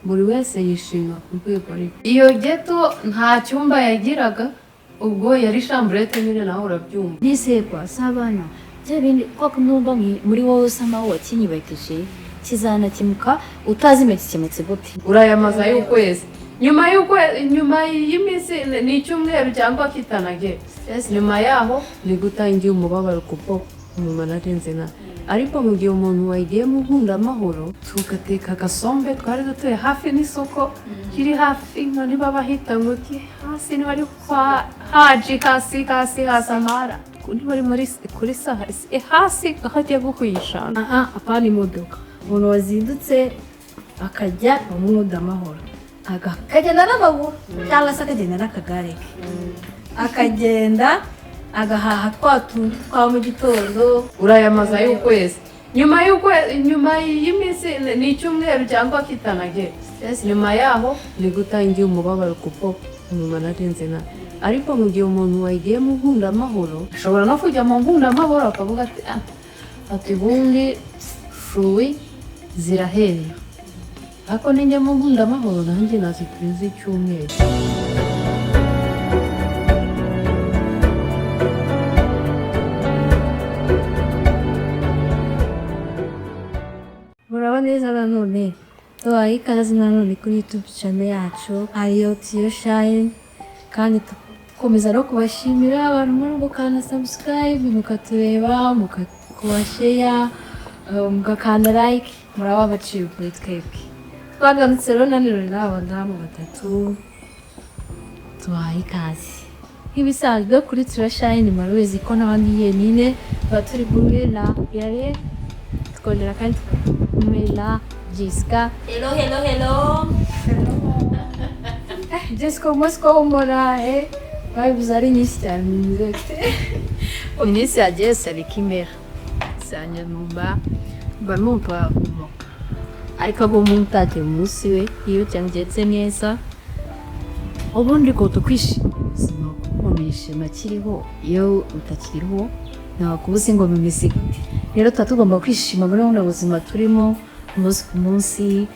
buri wese yishima ku rwego rwe. Iyo geto nta cyumba yagiraga, ubwo yari chambrette nyine nawe urabyumva. Nisekwa sabana byabindi kwa kumwumva muri wowe usama wakinyibakije kizanakimuka utazi imekimetse gute urayamaza y'ukwezi nyuma y'iminsi ni icyumweru cyangwa kitanage. Nyuma yaho ni gutangira umubabaro kuko umuntu narenze na ariko mu gihe umuntu wagiye mu nkundamahoro tugateka agasombe twari dutuye hafi n'isoko kiri hafi niba bahita ngo hasi niba ari kwa haji hasi hasamara bari muri kuri saha hasi ahagiye gukwishana apana imodoka umuntu wazindutse akajya mu nkundamahoro akagenda n'amaguru cyangwa se akagenda n'akagare ke akagenda agahaha twa mu gitondo urayamaza y'ukwezi nyuma y'iminsi ni icyumweru cyangwa kitanage. Nyuma yaho ni gutangira umubabaro kuko umuntu narenze na ariko mu gihe umuntu wagiye mu nkundamahoro ashobora no kujya mu nkundamahoro akavuga ati bundi fruit zirahenda ariko ninjya mu nkundamahoro nanjye nazituriza icyumweru. neza nanone tubaye ikaze nanone kuri YouTube channel yacu RYO Shine kandi tukomeza no kubashimira abantu muri gukanda subscribe mukatureba mukashare mugakanda like muraba baciye kuri twebwe twagarutse rero nanone n'abadamu batatu tubaye ikaze nk'ibisanzwe kuri Shine murabizi ko n'abandi yenine baturi kumwe na yare tukongera kandi Mela, Jessica. Hello. Jessica, Moscow mora vai usar início o início a Jessica de Kimera. Sanya numba, vamos para o aí acabou montar de música e eu tinha dito nessa. Ubundi ko tukwishima kumishima kiriho iyo utakiriho nta kubuza ngo mimisiga. Rero tatugomba kwishima muri ubu buzima turimo umunsi ku munsi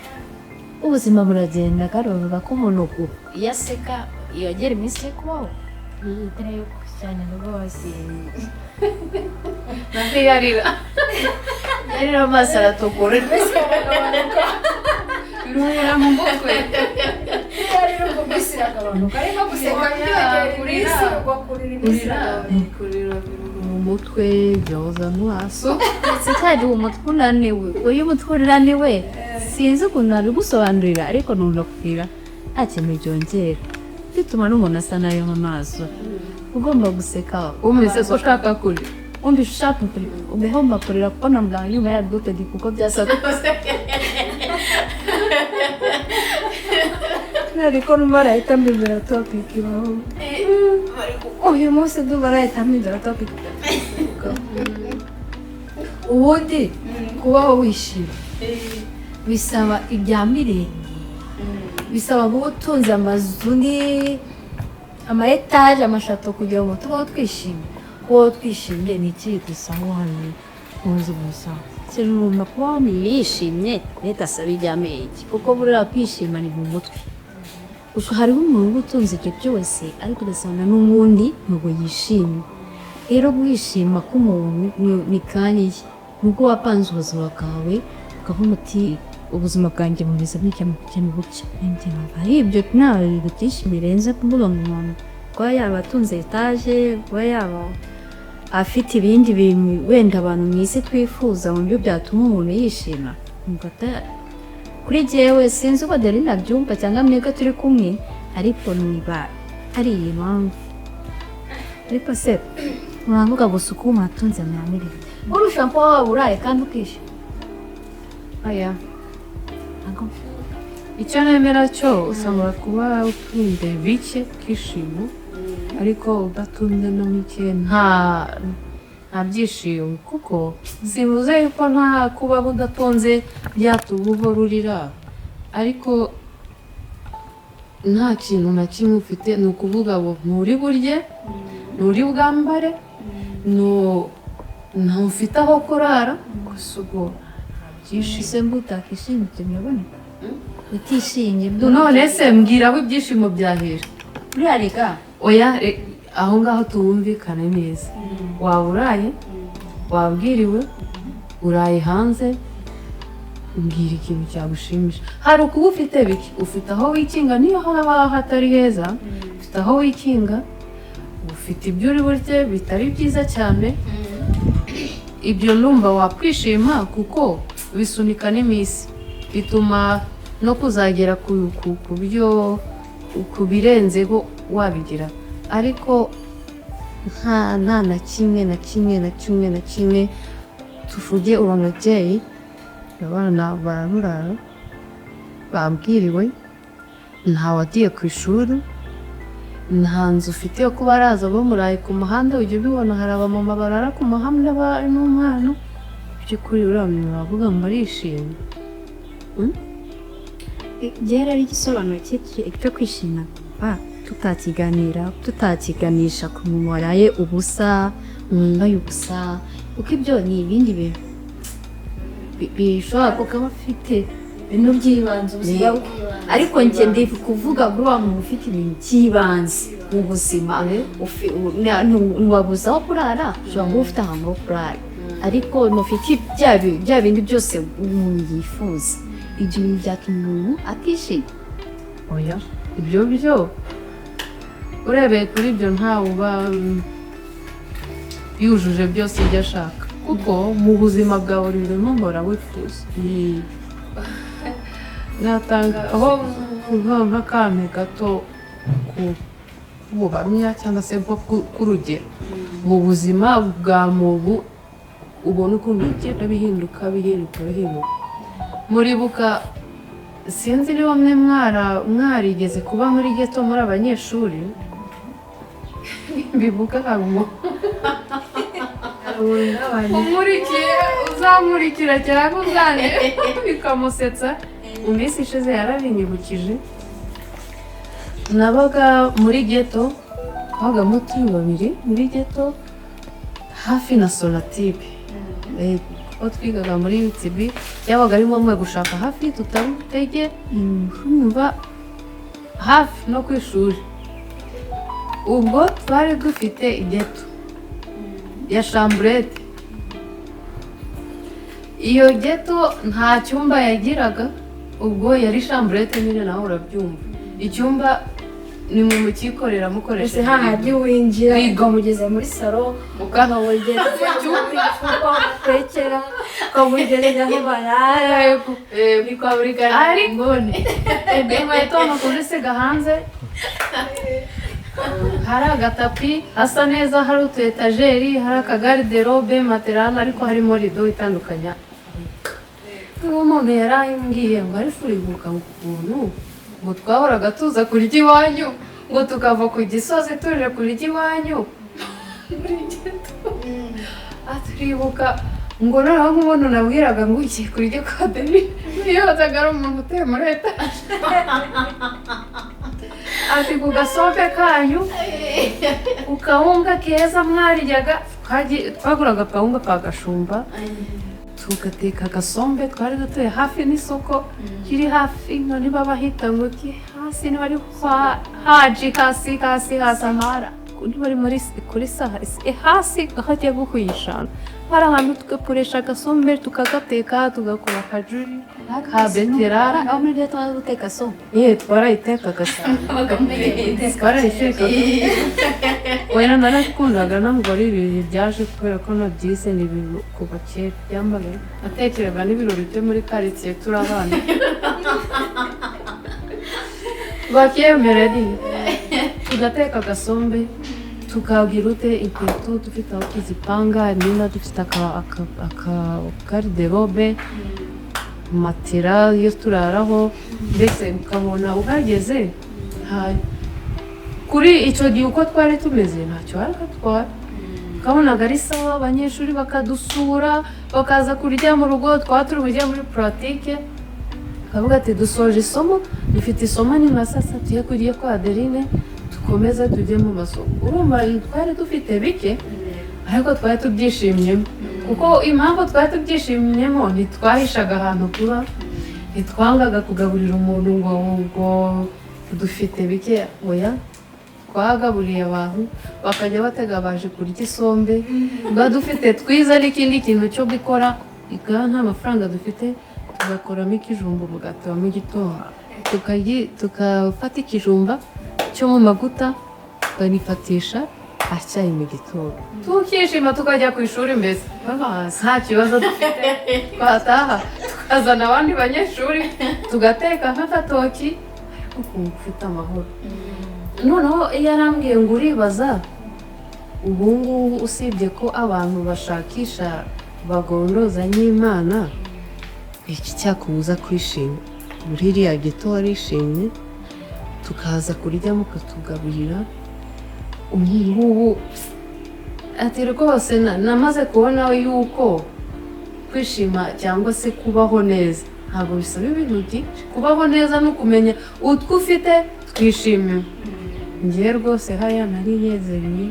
ubuzima buragenda karova ko umuntu yaseka yagera iminsi kubaho itari cyane rwose naho yarira amaso aratogora mbese birumura mu mutwe yarira ngo bisira agabanuka ariko guseka kurira umutwe byoza amaso ndetse kandi umutwe unaniwe uyu mutwe unaniwe sinzi ukuntu ari gusobanurira ariko nunakubwira nta kintu byongera bituma n'umuntu asa nayo mu maso ugomba guseka umeze so ushaka kurira undi ushaka kurira ugomba kurira kuko na muganga nyuma ya dogiteri kuko byasaga ariko numara ahita mbibera topic ibaho uyu munsi ndumara ahita mbibera topic ubundi kubaho wishimye bisaba ibya mirenge bisaba kuba utunze amazu ama etaje amashato kugira ngo tubaho twishimye kubaho twishimye ni iki dusanga hano muzi gusa kirumva kubaho yishimye bitasaba ibya mirenge kuko buriya kwishima ni mu mutwe gusa hariho umuntu utunze ibyo byose ariko ugasanga n'ubundi ntabwo yishimye rero kwishima k'umuntu ni kanya nubwo wapanze ubuzima bwawe ukavuga uti ubuzima bwanjye bumeze nk'icyo buke ari ibyo nawe bitishimiye birenze kuvuga ngo umuntu kuba yaba atunze etaje kuba yaba afite ibindi bintu wenda abantu mu isi twifuza mu byo byatuma umuntu yishima kuri jyewe sinzi uko dore nabyumva cyangwa mwebwe turi kumwe ariko niba ari iyi mpamvu ariko se muravuga gusa uko umuntu atunze mwamiriye urusha kuba waba uraye kandi ukishima aya icyo nemera cyo usabwa kuba utunze bike ukishima ariko udatunze no mike nta byishimo kuko sibuze yuko nta kuba udatunze byatuma uhora urira ariko nta kintu na kimwe ufite ni ukuvuga ngo nturi burye nturi bwambare ntufite aho kurara gusa ubwo byishise mbutakishimye byaboneka utishimye none se mbwira aho ibyishimo byahera urareka oya aho ngaho tuwumvikane neza waba uraye wabwiriwe uraye hanze mbwira ikintu cyagushimisha hari ukuba ufite biki ufite aho wikinga niyo haba hatari heza ufite aho wikinga ufite ibyo uri burye bitari byiza cyane ibyo numva wakwishima kuko bisunika n'iminsi bituma no kuzagera ku birenzeho wabigira ariko nta na kimwe tuvuge uwo mubyeyi abana bararara babwiriwe nta wagiye ku ishuri nta nzu ufite yo kuba araza bamuraye ku muhanda ujya ubibona hari abamama barara ku muhanda n'umwana by'ukuri uriya bavuga ngo arishimye byera ari igisobanuro cyo kwishima tutakiganisha ku muntu waraye ubusa wambaye ubusa kuko ibyo ni ibindi bintu bishobora kuba afite ibintu by'ibanze ariko njye ndi kuvuga ngo wa muntu ufite ibintu by'ibanze mu buzima ntiwabuze aho kurara ushobora kuba ufite ahantu ho kurara ariko ntufite bya bindi byose umuntu yifuza ibyo bintu byatuma umuntu atishima oya ibyo byo urebeye kuri ibyo ntawe uba yujuje byose ibyo ashaka kuko mu buzima bwawe urimo mpora wifuza natanga aho nk'akame gato kubuhamya cyangwa se nko k'urugero mu buzima bwa muntu ubona ukuntu bigenda bihinduka muribuka sinzi niba mwe mwarigeze kuba muri geto muri abanyeshuri bivuga uzamurikira cyangwa uzane bikamusetsa mu minsi ishize yarabinyibukije nabaga muri geto twabagamo turi babiri muri geto hafi na sonatibe aho twigaga muri UTB yabaga ari ngombwa gushaka hafi tutabutege kumva hafi no ku ishuri ubwo twari dufite igeto ya chambrette iyo geto nta cyumba yagiraga ubwo yari chambrette nyine nawe urabyumva icyumba ni mu mukikorera mukoresha hahandi winjira ukamugeza muri salo ukamugeza utekera ukamugereza aho barara bikwa buri nguni inkweto ni ukuzisiga hanze hari agatapi hasa neza hari utu etajeri hari akagariderobe material ariko harimo rido itandukanya uwo muntu yarambwiye ngo ari furibuka ukuntu ngo twahoraga tuza kurya iwanyu ngo tukava ku gisozi tuje kurya iwanyu turibuka ngo noneho nk'umuntu nabwiraga ngo ugiye kurya kwa Deni niyozaga ari umuntu utuye muri etaje ati ku gasombe kanyu ku kawunga keza mwaryaga twaguraga akawunga ka gashumba tugateka agasombe twari dutuye hafi n'isoko kiri hafi none baba hita ngo hasi niba ari haji hasi amara niba ari muri kuri sahari hasi hagiye gukuyishana hari ahantu tugakoresha agasombe tukagateka tugakora akajuri ka beterara aho muri leta wari guteka sombe twarayiteka twarayiteka wenda narakundaga ntabwo ari ibintu byaje kubera ko nabyise ni ibintu kuva kera byambaga natekeraga n'ibirori byo muri karitsiye turi abana bakyemerera tugateka agasombe tukagira ute inkweto dufite aho tuzipanga imyenda dufite akagariderobe matera iyo turaraho mbese ukabona uhageze kuri icyo gihe uko twari tumeze ntacyo warakatwara ukabonaga ari sawa abanyeshuri bakadusura bakaza kurya mu rugo twaba turi bujye muri puratike bakavuga ati dusoje isomo dufite isomo ni nka saa sita tugiye kurya kwa Adeline dukomeze tujye mu masomo urumva twari dufite bike ariko twari tubyishimyemo kuko impamvu twari tubyishimyemo ntitwahishaga ahantu tuba ntitwangaga kugaburira umuntu ngo dufite bike, oya twagaburiye abantu bakajya batega baje kurya isombe, tuba dufite twiza n'ikindi kintu cyo gukora, nta mafaranga dufite tugakoramo ikijumba umugati wa mu gitondo, tukafata ikijumba cyo mu maguta tukanifatisha acyayi mu gitondo, tukishima tukajya ku ishuri mbese nta kibazo dufite, twataha tukazana abandi banyeshuri tugateka nk'agatoki ariko ukumva ufite amahoro. Noneho iyo arambwiye ngo uribaza ubu ngubu usibye ko abantu bashakisha bagondoza n'Imana, iki cyakubuza kwishima? Muri iriya gito warishimye, tukaza kurya mukatugaburira, ngubu ati rwose namaze kubona yuko kwishima cyangwa se kubaho neza ntabwo bisaba ibintu byinshi. Kubaho neza ni ukumenya utwo ufite twishimiye. Ngiye rwose haya nari nezereye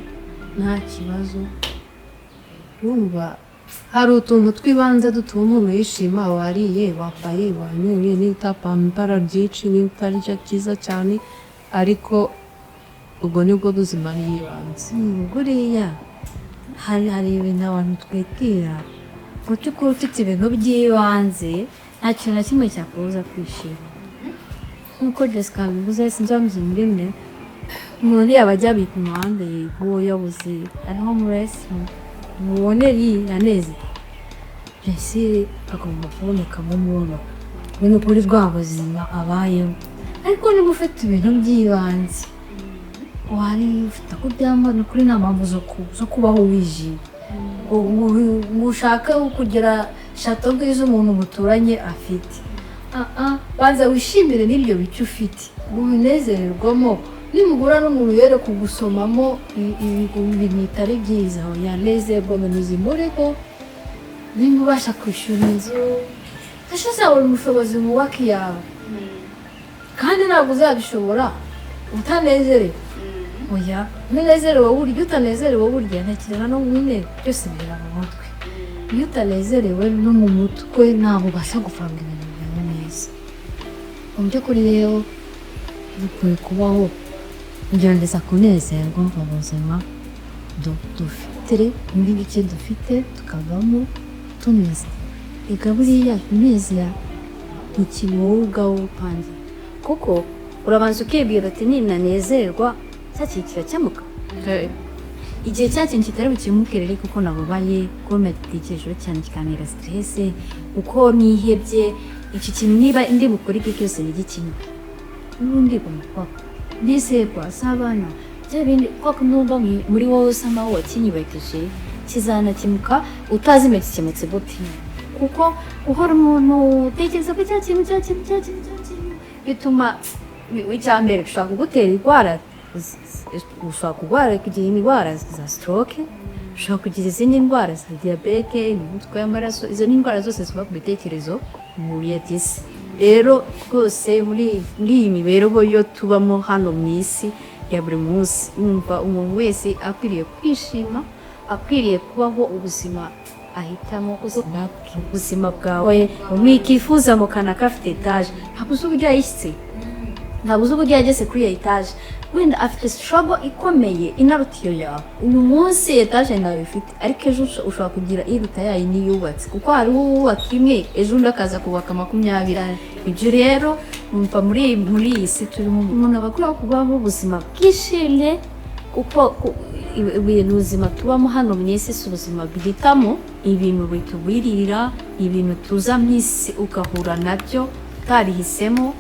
nta kibazo. Urumva hari utuntu twibanze dutuma umuntu yishima, wariye, wambaye, wanyoye, n'itapambara ryinshi, n'itarya cyiza cyane, ariko ubwo nibwo buzima bw'ibanze. Buriya hari ibintu abantu twibwira ngo cyuko ufite ibintu by'ibanze nta kintu na kimwe cyakubuza kwishima. Nk'uko Jessica bivuze, sinzamuze muri mwe, umuntu yaba ajya abika umuhanda y'ubuyobozi ariho muri esi mubone yaneze mbese agomba kubonekamo umuntu ni kuri rwa buzima abayeho. Ariko niba ufite ibintu by'ibanze wari ufite ko byambana kuri nta mpamvu zo kubaho wijimye ngo ushake kugira shato bwiza umuntu muturanye afite. Banza wishimire n'ibyo bice ufite ubinezererwamo. Nimugura n'umuntu yere kugusomamo ibintu bitari byiza, yanezerwa munyuze muri ko nimba ubasha kwishyura inzu uzabona ubushobozi wubaka iyawe, kandi ntabwo uzabishobora utanezerewe. Oya, unezerewe burya, utanezerewe burya ntekereza no mu ntebe byose bira mu mutwe. Iyo utanezerewe no mu mutwe ntabwo ubasha gupanga ibintu byawe neza. Mu by'ukuri rero dukwiye kubaho kugerageza kunezerwa mu buzima dufite, muri bike dufite tukavamo tuneze. Ega buriya kunezera ni ikintu wowe ubwawe upanze, kuko urabanza ukibwira ati ninanezerwa cya kintu kiracyamuka. Igihe cya kintu kitari bukimukirere kuko nababaye, ko meditekerejeho cyane kikanira stress, uko nihebye, iki kintu niba ndi bukora iki cyose ni igikintu n'undi bumva ndizerwa sabana byabindi kwako numva muri wowe usama wakinyibakeje kizanakimuka utazi medikemetse bote, kuko uhora umuntu utekereza ko cya kintu bituma icyambere ushaka kugutera indwara, ushaka kurwara kugira indwara za stroke, ushaka kugira izindi ndwara za diabete, umutwe w'amaraso. Izo ni indwara zose ziba ku bitekerezo muri yatisi. Rero rwose muri iyi mibereho yo tubamo hano mu isi ya buri munsi, umva umuntu wese akwiriye kwishima, akwiriye kubaho ubuzima ahitamo ubuzima bwawe. Mwikifuza mu kana kafite etaje, ntabwo uzi uburyo yayishyize, ntabwo uzi uburyo yageze kuri iyo etaje. Wenda afite struggle ikomeye inaruta iyo yawe. Uyu munsi etaje nawe ifite, ariko ejo ushobora kugira iruta yayo niyubatse, kuko hari uwubaka imwe ejo undi akaza kubaka 20. Ibyo rero umva muri iyi si turimo, umuntu aba akwiye kubaho ubuzima bwishimye, kuko ubuzima tubamo hano mu isi si ubuzima bwitamo ibintu bitubwirira, ibintu tuza mu isi ugahura nabyo utarihisemo,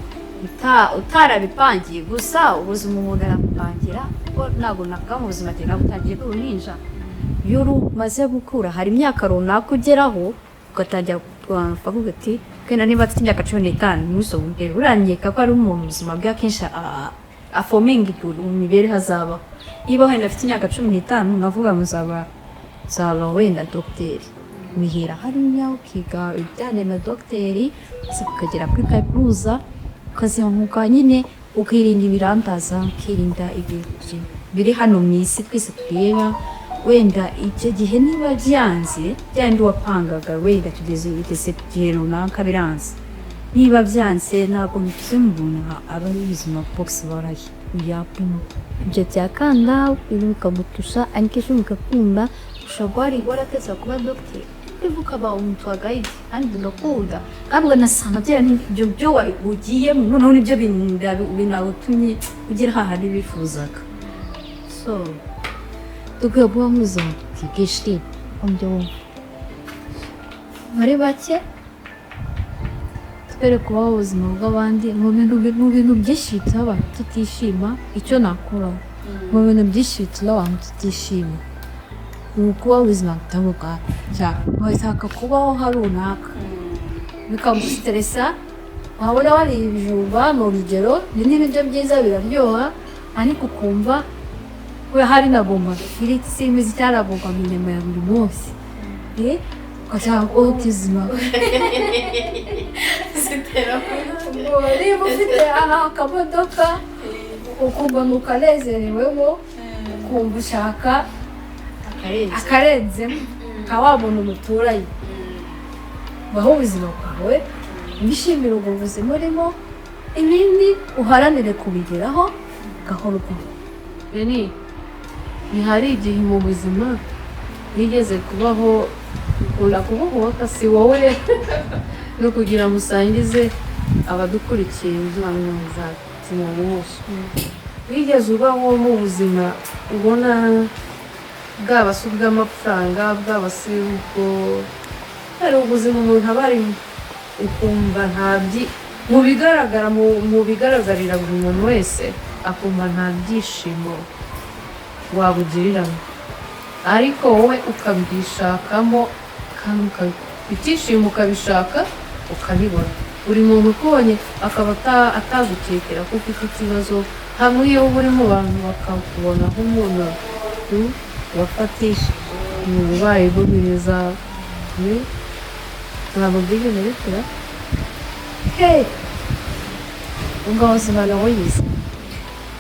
utarabipangiye. Gusa ubuzima umuntu aramupangira, ko ntabwo nakamo ubuzima agenda butangiye kuruninja. Iyo umaze gukura hari imyaka runaka ugeraho ugatangira kuvuga ati kenda niba afite imyaka 15 n'usobwe uranyeka ko ari umuntu ubuzima bwa kenshi afominga mu mibereho hazaba. Niba wenda afite imyaka 15 navuga muzaba wenda dogiteri, mihira hariya ukiga ibijyanye na dogiteri, ukagera kuri kaminuza ukazimuka nyine, ukirinda ibirandaza, ukirinda ibintu biri hano mu isi twese tureba. Wenda icyo gihe niba byanze byandi wapangaga, wenda tugeze igihe runaka biranze, niba byanse ntabwo mbivuze mu buntu aba ari ubuzima bwose baraye yapima ibyo byakanda ibintu bikagutusha ariko ejo bigakunda ushobora warateza kuba dogiteri bivuga ba umuntu wa guide kandi ndakunda kandi uganasanga ibyo byo ugiyemo noneho nibyo binagutumye ugira hahandi bifuzaga so dukwiye kuba muzima bwishimye ibyo muri bake twere kubaho ubuzima bw'abandi mu bintu byinshi bituma abantu tutishima icyo nakora mu bintu byinshi bituma abantu tutishima ni ukubaho ubuzima butavuga cyane washaka kubaho hari runaka bikagusteresa wabona wariye ibijumba mu rugero ni n'ibiryo byiza biraryoha ariko ukumva we hari na bomba ifiriti simbizi cyarabomba mu nyama ya buri munsi ukashaka kubaho ubuzima niba ufite akamodoka ukumva mukanezerewemo ukumva ushaka akarenzemo ukaba wabona umuturage baho ubuzima bwawe wishimire ubwo buzima urimo ibindi uharanire kubigeraho gahoro gahoro. Beni ntihari igihe mu buzima nigeze kubaho ukunda kubohoka si wowe no kugira musangize abadukurikiye inzira za kinyamwuga wigeze ubaho mu buzima ubona bwaba se ubw'amafaranga bwaba se ubwo hari ubuzima umuntu aba arimo ukumva mu bigaragarira buri muntu wese akumva nta byishimo wabugiriramo ariko wowe ukabyishakamo kandi ibyishimo ukabishaka ukabibona buri muntu ukubonye akaba atagukekera ko ufite ikibazo hamwe iyo uri mu bantu bakakubona nk'umuntu wafatisha mu burwayi bwo guheza ntabwo byigeze bikora ubwo buzima nawe yize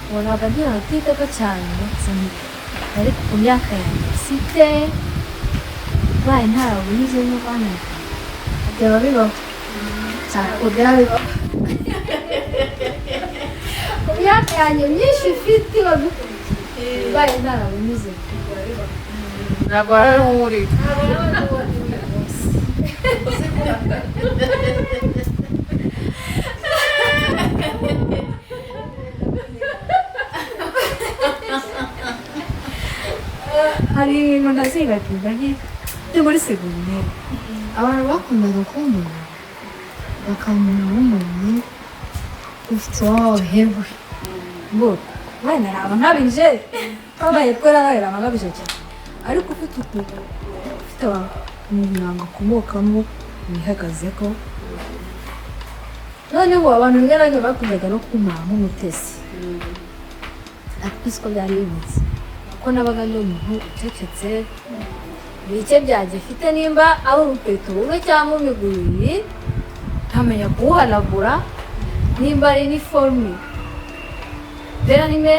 ubonaga ntiyatwitaga cyane ariko ku myaka yanjye mfite baye ntarawuyizemo bana byaba bibaho cyane byaba bibaho ku myaka yanjye myinshi ufite baye ntarawunyuzemo ntabwo ari uri hari ibintu ndazibagirwa byo muri segonderi abantu bakundaga kumbona bakamubona nk'umuntu ufite iwabo hejuru ngo wenda ntabwo nkabije babaye twera bahera nkabije cyane ariko ufite ukuntu ufite umuryango akomokamo wihagazeho noneho abantu rimwe na rimwe bakundaga no kumara nk'umutesi ariko siko byari bimeze ko nabaga ndi umuntu ucecetse bike byanjye mfite nimba ari urukweto rumwe cyangwa imiguru ibiri nkamenya kuwuhanagura nimba ari iniforume pera rimwe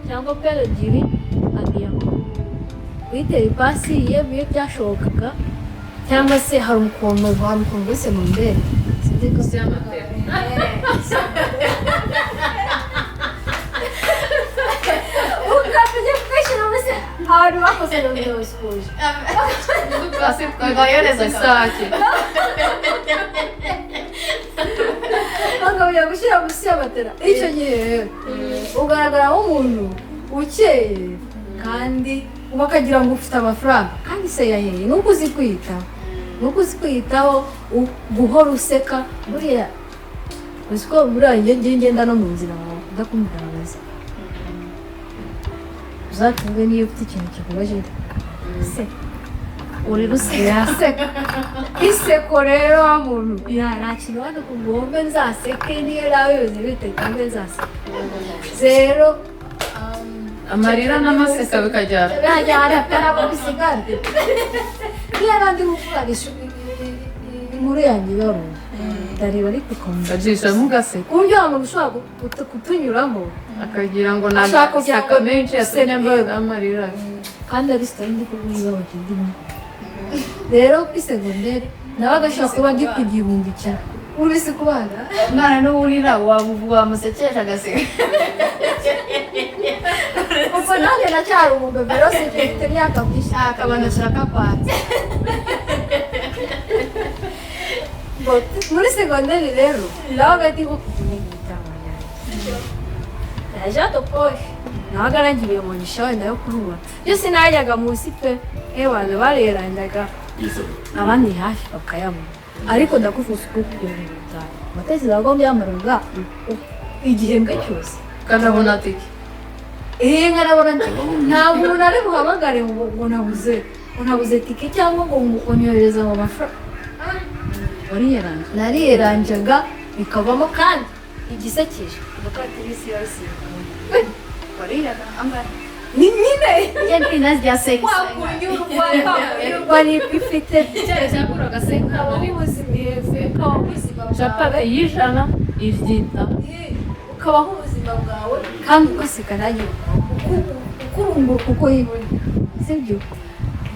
cyangwa pera ebyiri agiye kuyitera ipasi iyo byashobokaga cyangwa se hari ukuntu wese mu ndege sinzi ko si amatera abantu bakoze n'uburyo busukuje twayohereza isake bakabujya gushyira munsi y'amatera icyo gihe ugaragara nk'umuntu ukeye kandi bakagira ngo ufite amafaranga kandi se yaheye nuko uzi kwiyitaho guhora useka buriya uzi ko buriya ngenda no mu nzira wawe udakumvirabaza uzatunge niyo ufite ikintu kikubaje se uri ruseka iseko rero wa muntu nta kintu wanda kugombe nzaseke niyo nawe yoze bitegombe nzaseke zero amarira n'amaseka bikajyana birajyana karabo bisigara niyo nandi muvuganisha inkuru yanjye ibaruye ndareba ariko ukumva acisha mugaseka uburyo wa muntu ushobora kutunyuramo akagira ngo ni amasaka menshi yasenyemo amarira kandi ari sitari ndi kubwiza abakiriya rero kuri segonderi nawe agashobora kuba ndi ku gihumbi cyane urisi kubana umwana n'uwurira wamusekesha agaseka ubwo nanjye nacyari umubebe rwose mfite imyaka myinshi akabana kirakapanze muri segonderi rero nabaga ndi nko kumenya yaje atoposhe nabaga nagiye mu nishawe nayo kuruma iyo sinajyaga munsi pe abantu barerandaga abandi hafi bakayabona ariko ndakuvuza uko kugenda bitanu amatezi ntabwo byamaraga igihembwe cyose kanabona tiki nkarabona nta muntu ari buhamagare ngo nabuze tike cyangwa ngo unyohereza mu mafaranga nariyeranjaga bikavamo kandi igisekeje umukatirisi yose wariraga angahe ni nyine Jadi nas dia sex. wari ifite cyaguraga senka ubuzima capata yijana ivyita ukabaho ubuzima bwawe kandi ugaseka nanjye ukurunguka uko yibona sibyo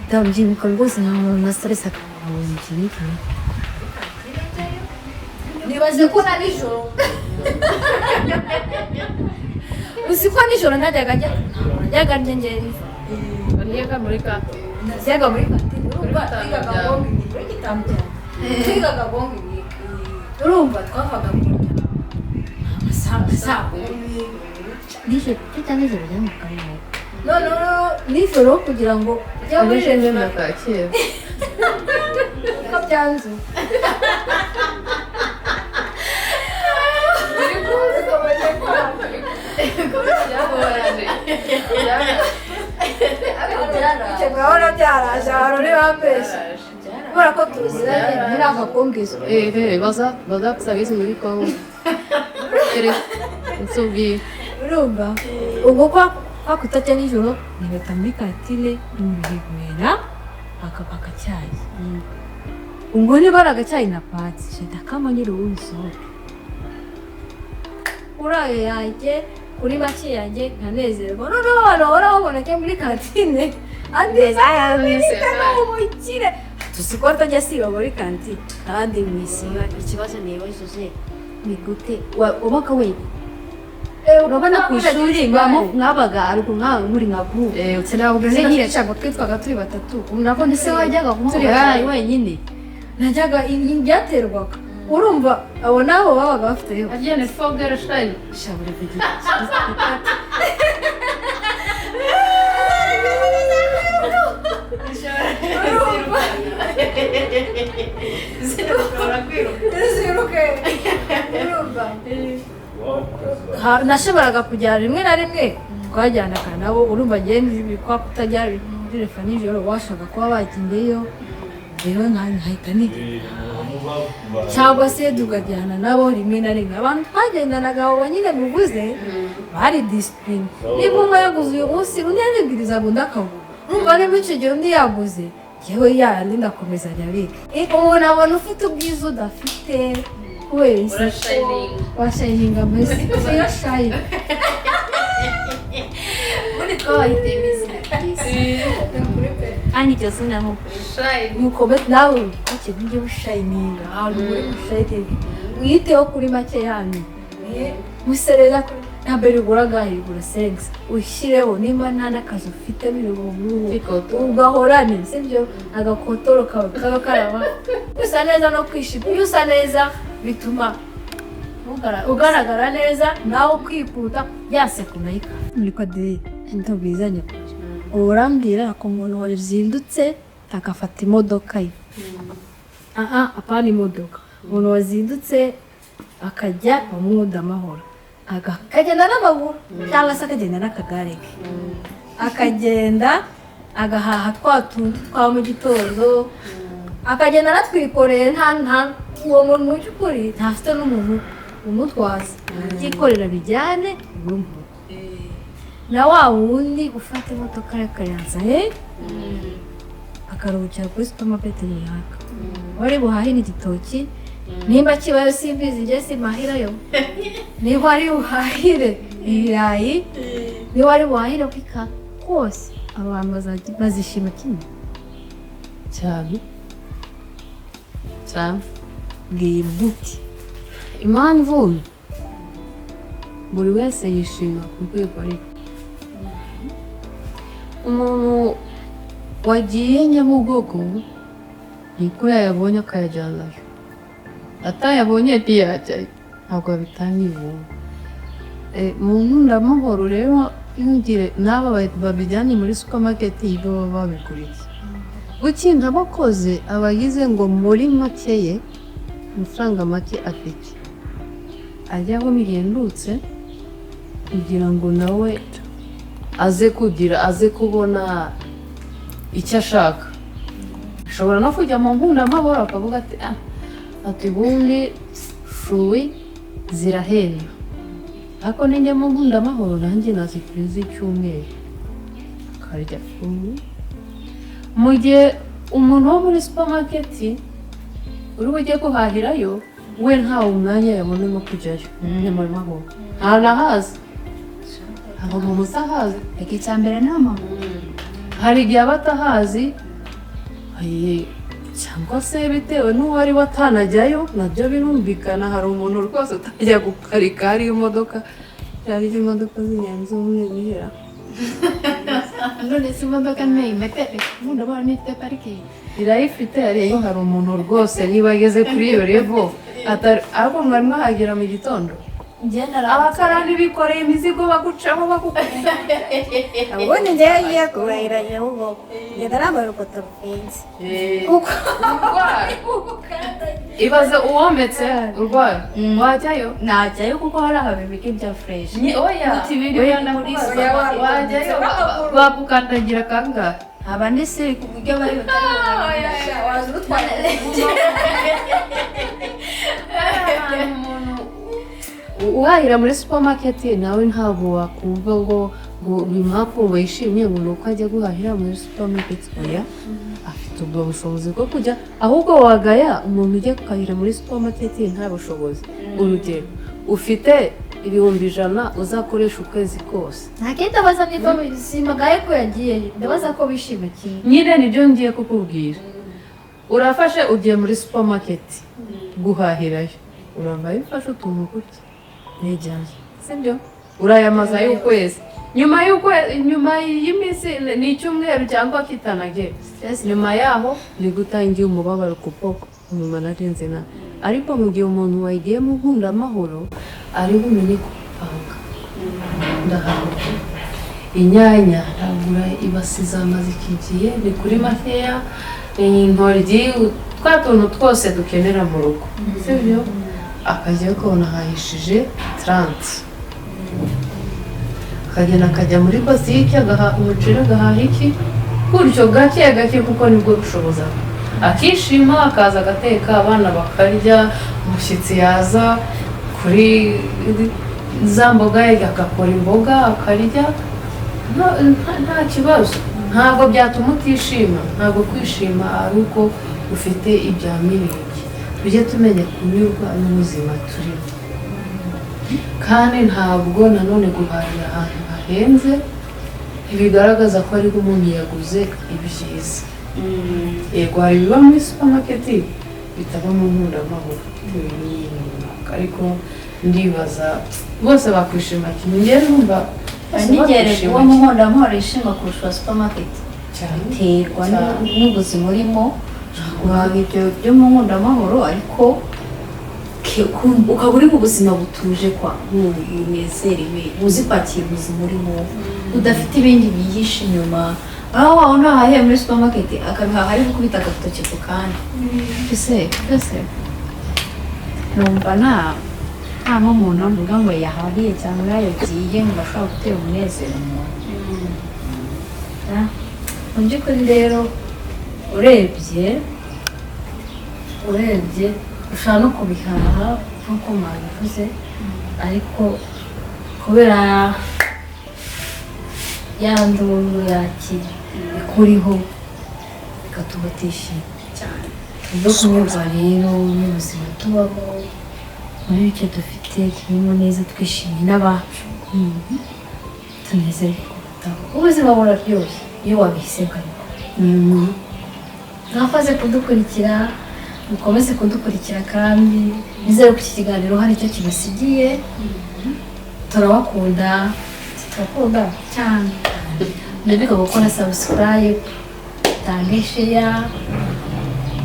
ndabyibuka rwose na stress akamubuza iki nibaze ko na nijoro uzi ko nijoro najyaga njengeri bariyaga muri kate najyaga muri kantine urumva twigaga bombi muri gitamu cyane twigaga bombi urumva twavaga mu amasaha Dice, kita ni jadi jangan kamu. no nijoro kugira ngo ujye muri abajene nakakira ko byanze Ahora byaraje uri bambesha kubera ko tuziranye ntirakakumbwiza baza kusageza muri Kongo ere nsubi urumva ubwo kwa kutajya nijoro nibeta muri kantine n'umurigwera akapaka cyayi ubwo niba ari agacyayi na patsi shita kama nyiri uw'umusoro urayo yanjye kuri make yanjye nkanezerwa noneho abantu bahora baboneke muri kantine umukire tuzi ko atajya asiba muri kantine kandi mwisiba Ikibazo niba isose ni gute ubaka we urabona ku ishuri mwabaga ariko nkawe muri nka group sinabugaze cyangwa twitwaga turi batatu nako ndetse wajyaga turi kumubona wenyine najyaga byaterwaga urumva abo nabo babaga bafiteyo agene fogere stein shabure kugira nashoboraga kujyana rimwe na rimwe twajyanaga nabo urumva ngende kwa kutajya direka nijoro washaka kuba bagendeyo rero nkahita nigenda cyangwa se tukajyana nabo rimwe na rimwe abantu twagendanaga abo nyine muvuze bari disipurine niba umwe yaguze uyu munsi undi yanibwiriza ngo undi akagura urumva niba icyo gihe undi yaguze yewe yandi ndakomeza nyabika umuntu abona ufite ubwiza udafite wese washayininga mbese yashaye muri twahitemo izina ryiza kandi iryo zina mukomeze nawe ikintu ujye ushayininga ahantu muri mushayininga mwiteho kuri make yanyu musereza ntabwo rigura gahe rigura segisi ushyireho nimba nta n'akazi ufite biribumuru ugahorane sibyo agakotoro kawe kaba karaba usa neza no kwishima iyo usa neza bituma ugaragara neza nawe ukikuta yaseka unayika muri kodeye ntubwizanye ubu urambwira ko umuntu wazindutse agafata imodoka ye apana imodoka umuntu wazindutse akajya mu mwuda amahoro akagenda n'amaguru cyangwa se akagenda n'akagare ke akagenda agahaha twa tundi twa mu gitondo akagenda anatwikoreye nta uwo muntu mu by'ukuri ntafite n'umuntu umutwaza byikorera bijyane na wa wundi ufata imodoka y'akayanza akaruhukira kuri supamaketi yaka wari buhahire igitoki nimba kibayo simbizi njye simahirayo niba wari buhahire ibirayi niba wari buhahire kwika kose abantu bazishima kimwe cyane bwira umuti impamvu buri wese yishima ku rwego ari umuntu wagiye Nyabugogo niko yayabonye akayajyanayo atayabonye ntiyajyayo ntabwo bitangiye mu nkundamahoro rero ntugire n'aba babijyanye muri supermarket baba babiguriye gukinga abakoze abagize ngo muri make ye amafaranga make afite ajyaho bihendutse kugira ngo nawe aze kubona icyo ashaka ashobora no kujya mu nkundamahoro akavuga ati ubundi fruwi zirahenda ariko ninjya mu nkundamahoro nanjye nazikuriza icyumweru akarya fruwi mu gihe umuntu wo muri supermarket uri bujye guhahirayo we ntawe umwanya yabonemo kujyayo nyamahoro ntanahazi aba mu musahazi reka icya mbere nta mpamvu hari igihe aba atahazi cyangwa se bitewe n'uwari watanajyayo nabyo birumvikana hari umuntu rwose utajya gukarika hari imodoka yari imodoka z'ingenzi umwe zihera none se imodoka ntiyimete ubundi abana nifite parikingi irayifite ariyo hari umuntu rwose niba ageze kuri iyo revo ariko mwari mwahagera mu gitondo abakarani bikoreye imizigo bagucaho bagukunda ubundi njyewe ngiye kurahira Nyabugogo ngenda nambaye urukoto rufunze ibaze uwometse urwaye wajyayo najyayo kuko hari ahabibika ibya fureshi wajyayo bagukandagira kangahe aba ndetse ku buryo bari waza urutwara uhahira muri supermarket nawe ntabwo wakumva ngo impamvu wishimye ngo nuko ajya guhahira muri supermarket oya afite ubwo bushobozi bwo kujya ahubwo wagaya umuntu ujya guhahira muri supermarket nta bushobozi urugero ufite ibihumbi 100 uzakoresha ukwezi kose nta kindi abaza niba simagaye ko yagiye ndabaza ko bishima kimwe nyine nibyo ngiye kukubwira urafashe ugiye muri supermarket guhahirayo urambaye ufashe utuntu gutya nejyanye sibyo urayamaza y'ukwezi nyuma y'iminsi ni icyumweru cyangwa kitanagera nyuma yaho ni gutangiye umubabaro kuko nyuma narenze na ariko mu gihe umuntu wagiye mu nkundamahoro ari bumenye gupanga ndahaguruka inyanya ndagura ibasi zamaze ikigiye ni kuri makeya intoryi twa tuntu twose dukenera mu rugo sibyo akajya kubona ahahishije 30 akagenda akajya muri botike agaha umuceri agahaha iki gutyo gake kuko nibwo bushoboza akishima akaza agateka abana bakarya umushyitsi yaza kuri za mboga agakora imboga akarya nta kibazo ntabwo byatuma utishima ntabwo kwishima ari uko ufite ibya mirenge tujye tumenya kunyurwa n'ubuzima turimo kandi ntabwo nanone guhahira ahantu hahenze ntibigaragaza ko ariko umuntu yaguze ibyiza yego hari ibiba muri supermarket bitaba mu nkundamahoro ariko ndibaza bose bakwishima kimwe njyewe numva nigere kuba mu nkundamahoro yishima kurusha supermarket biterwa n'ubuzima urimo guhaha ibyo byo mu nkundamahoro ariko ukaba uri mu buzima butuje kwa bunezerewe uzi kwakira ubuzima urimo udafite ibindi biyihishe inyuma aho wabona ahahiye muri supermarket akabihaha ari gukubita agatoki ku kandi ese numva nta nk'umuntu avuga ngo yahahiye cyangwa yagiye ngo ashobora gutera umunezero umuntu mu by'ukuri rero urebye ushobora no kubihaha nk'uko mwabivuze ariko kubera ya nduru yakira ikuriho bigatuma utishima cyane ibyo kunyurwa rero n'ubuzima tubamo muri icyo dufite turimo neza twishimye n'abacu tunezerewe kurutaho ubuzima buraryoshye iyo wabihisemo mwakoze kudukurikira mukomeze kudukurikira kandi nizere ko iki kiganiro hari icyo kibasigiye. Turabakunda cyane. Ndabiga gukora subscribe, tange share,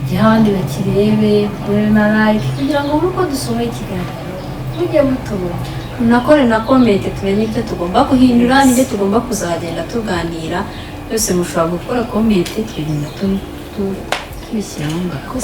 gihe abandi bakirebe, kuri na like kugira ngo uko dusohoye ikiganiro mujye mutubona. Nakore na comment tumenye ibyo tugomba guhindura n'ibyo tugomba kuzagenda tuganira. Byose mushobora gukora comment twigenda tubishyiraho ngaho.